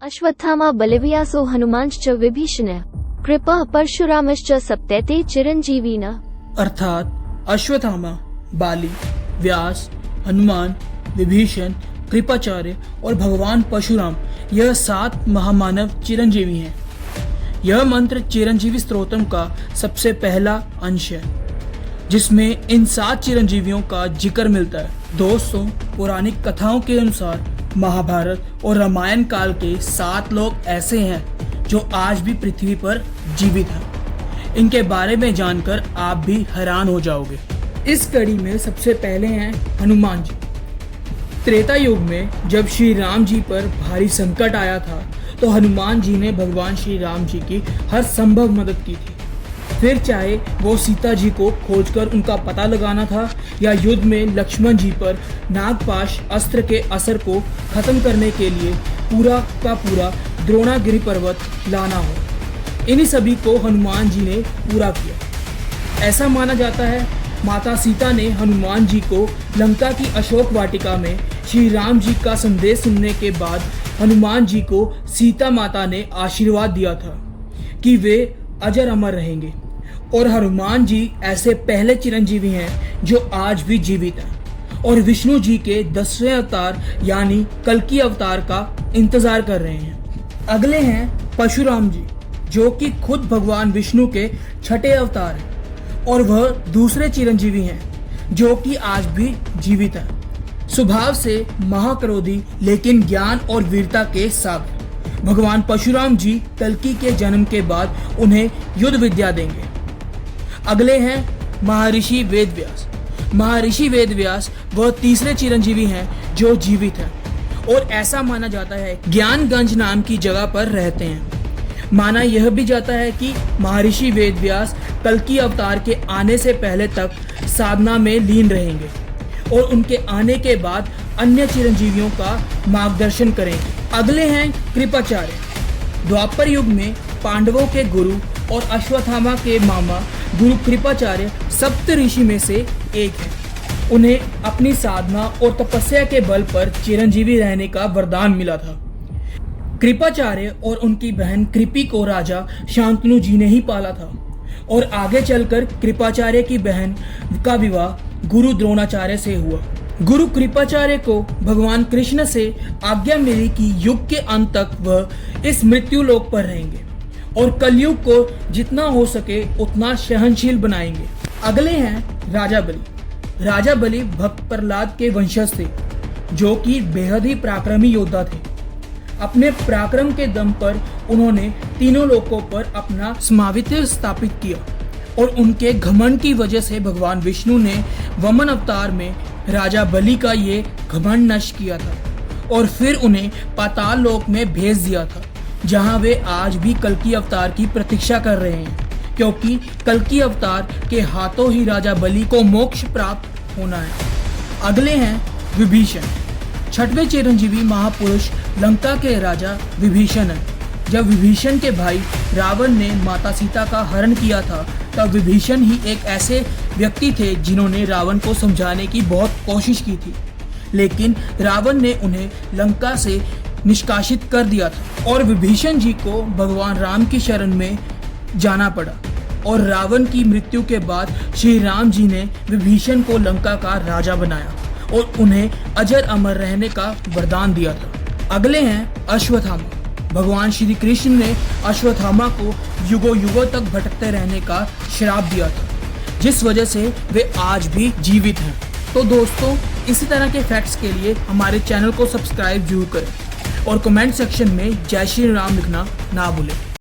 अश्वत्थामा बलिव्यासो हनुमांश्च विभीषणः कृपः परशुरामश्च सप्तैते चिरंजीविन। अर्थात अश्वत्थामा, बाली, व्यास, हनुमान, विभीषण, कृपाचार्य और भगवान परशुराम यह 7 महामानव चिरंजीवी हैं। यह मंत्र चिरंजीवी स्तोत्रम का सबसे पहला अंश है, जिसमें इन 7 चिरंजीवियों का जिक्र मिलता है। दोस्तों, पौराणिक कथाओं के अनुसार महाभारत और रामायण काल के 7 लोग ऐसे हैं जो आज भी पृथ्वी पर जीवित हैं। इनके बारे में जानकर आप भी हैरान हो जाओगे। इस कड़ी में सबसे पहले हैं हनुमान जी। त्रेता युग में जब श्री राम जी पर भारी संकट आया था तो हनुमान जी ने भगवान श्री राम जी की हर संभव मदद की थी। फिर चाहे वो सीता जी को खोजकर उनका पता लगाना था या युद्ध में लक्ष्मण जी पर नागपाश अस्त्र के असर को खत्म करने के लिए पूरा का पूरा द्रोणागिरि पर्वत लाना हो, इन्हीं सभी को हनुमान जी ने पूरा किया। ऐसा माना जाता है माता सीता ने हनुमान जी को लंका की अशोक वाटिका में श्री राम जी का संदेश सुनने के बाद हनुमान जी को सीता माता ने आशीर्वाद दिया था कि वे अजर अमर रहेंगे। और हनुमान जी ऐसे पहले चिरंजीवी हैं जो आज भी जीवित हैं और विष्णु जी के 10वें अवतार यानी कल्कि अवतार का इंतजार कर रहे हैं। अगले हैं परशुराम जी, जो कि खुद भगवान विष्णु के 6ठे अवतार हैं और वह दूसरे चिरंजीवी हैं जो कि आज भी जीवित हैं। स्वभाव से महाक्रोधी लेकिन ज्ञान और वीरता के सागर भगवान परशुराम जी कल्कि के जन्म के बाद उन्हें युद्ध विद्या देंगे। अगले हैं महर्षि वेदव्यास। महर्षि वेदव्यास वह तीसरे चिरंजीवी हैं जो जीवित हैं और ऐसा माना जाता है ज्ञानगंज नाम की जगह पर रहते हैं। माना यह भी जाता है कि महर्षि वेदव्यास कल्कि अवतार के आने से पहले तक साधना में लीन रहेंगे और उनके आने के बाद अन्य चिरंजीवियों का मार्गदर्शन करेंगे। अगले हैं कृपाचार्य। द्वापर युग में पांडवों के गुरु और अश्वत्थामा के मामा गुरु कृपाचार्य सप्त ऋषि में से एक हैं। उन्हें अपनी साधना और तपस्या के बल पर चिरंजीवी रहने का वरदान मिला था। कृपाचार्य और उनकी बहन कृपी को राजा शांतनु जी ने ही पाला था और आगे चलकर कृपाचार्य की बहन का विवाह गुरु द्रोणाचार्य से हुआ। गुरु कृपाचार्य को भगवान कृष्ण से आज्ञा मिली कि युग के अंत तक वह इस मृत्यु लोक पर रहेंगे और कलयुग को जितना हो सके उतना सहनशील बनाएंगे। अगले हैं राजा बलि। राजा बलि भक्त प्रहलाद के वंशज थे जो कि बेहद ही पराक्रमी योद्धा थे। अपने पराक्रम के दम पर उन्होंने तीनों लोकों पर अपना स्वामित्व स्थापित किया और उनके घमंड की वजह से भगवान विष्णु ने वामन अवतार में राजा बलि का ये घमंड नष्ट किया था और फिर उन्हें पाताल लोक में भेज दिया था, जहां वे आज भी कल्कि अवतार की प्रतीक्षा कर रहे हैं, क्योंकि कल्कि अवतार के हाथों ही राजा बलि को मोक्ष प्राप्त होना है। अगले हैं विभीषण। 6वें चिरंजीवी महापुरुष लंका के राजा विभीषण हैं। जब विभीषण के भाई रावण ने माता सीता का हरण किया था तब विभीषण ही एक ऐसे व्यक्ति थे जिन्होंने रावण को समझाने की बहुत कोशिश की थी, लेकिन रावण ने उन्हें लंका से निष्कासित कर दिया था और विभीषण जी को भगवान राम की शरण में जाना पड़ा और रावण की मृत्यु के बाद श्री राम जी ने विभीषण को लंका का राजा बनाया और उन्हें अजर अमर रहने का वरदान दिया था। अगले हैं अश्वत्थामा। भगवान श्री कृष्ण ने अश्वत्थामा को युगों युगों तक भटकते रहने का श्राप दिया था, जिस वजह से वे आज भी जीवित हैं। तो दोस्तों, इसी तरह के फैक्ट्स के लिए हमारे चैनल को सब्सक्राइब जरूर करें और कमेंट सेक्शन में जय श्री राम लिखना ना भूलें।